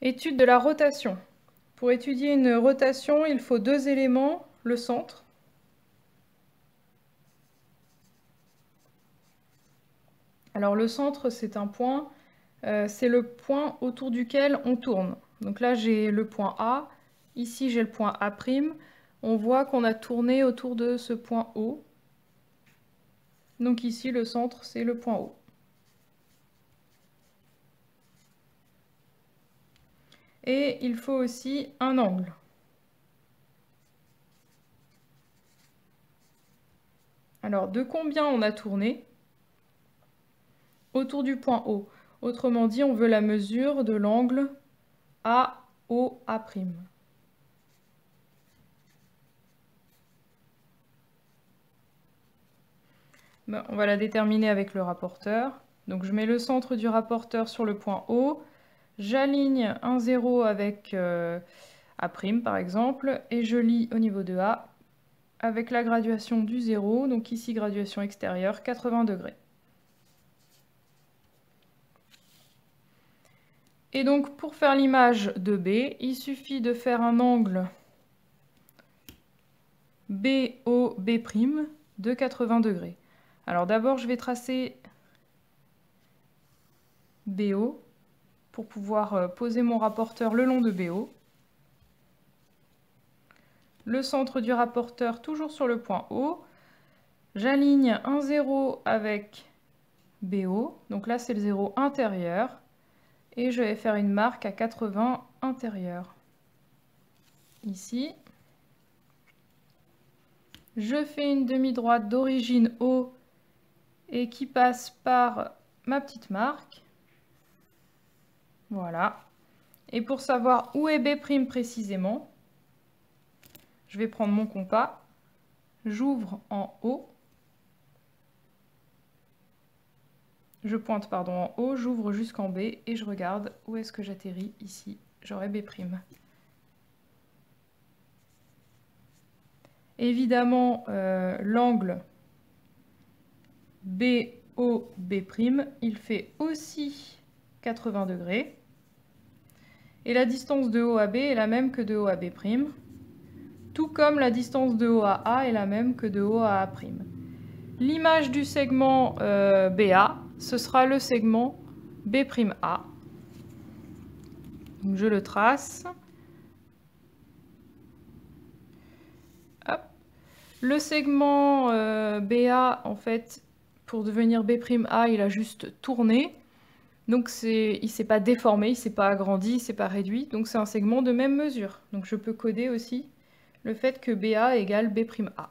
Étude de la rotation. Pour étudier une rotation, il faut deux éléments, le centre. Alors le centre, c'est un point, c'est le point autour duquel on tourne. Donc là, j'ai le point A, ici j'ai le point A'. On voit qu'on a tourné autour de ce point O. Donc ici, le centre, c'est le point O. Et il faut aussi un angle. Alors, de combien on a tourné? Autour du point O. Autrement dit, on veut la mesure de l'angle AOA'. Ben, on va la déterminer avec le rapporteur. Donc je mets le centre du rapporteur sur le point O. J'aligne un 0 avec A' par exemple, et je lis au niveau de A avec la graduation du 0, donc ici graduation extérieure, 80 degrés. Et donc pour faire l'image de B, il suffit de faire un angle BOB' de 80 degrés. Alors d'abord je vais tracer BO pour pouvoir poser mon rapporteur le long de BO. Le centre du rapporteur toujours sur le point O. J'aligne un 0 avec BO, donc là c'est le 0 intérieur, et je vais faire une marque à 80 intérieur. Ici. Je fais une demi-droite d'origine O et qui passe par ma petite marque. Voilà. Et pour savoir où est B' précisément, je vais prendre mon compas, j'ouvre en haut, je pointe en haut, j'ouvre jusqu'en B et je regarde où est-ce que j'atterris ici, j'aurai B'. Évidemment, l'angle BOB', il fait aussi 80 degrés. Et la distance de O à B est la même que de O à B', tout comme la distance de O à A est la même que de O à A'. L'image du segment BA, ce sera le segment B'A. Donc je le trace. Hop. Le segment BA, en fait, pour devenir B'A, il a juste tourné. Donc il ne s'est pas déformé, il ne s'est pas agrandi, il ne s'est pas réduit. Donc c'est un segment de même mesure. Donc je peux coder aussi le fait que BA égale B'A.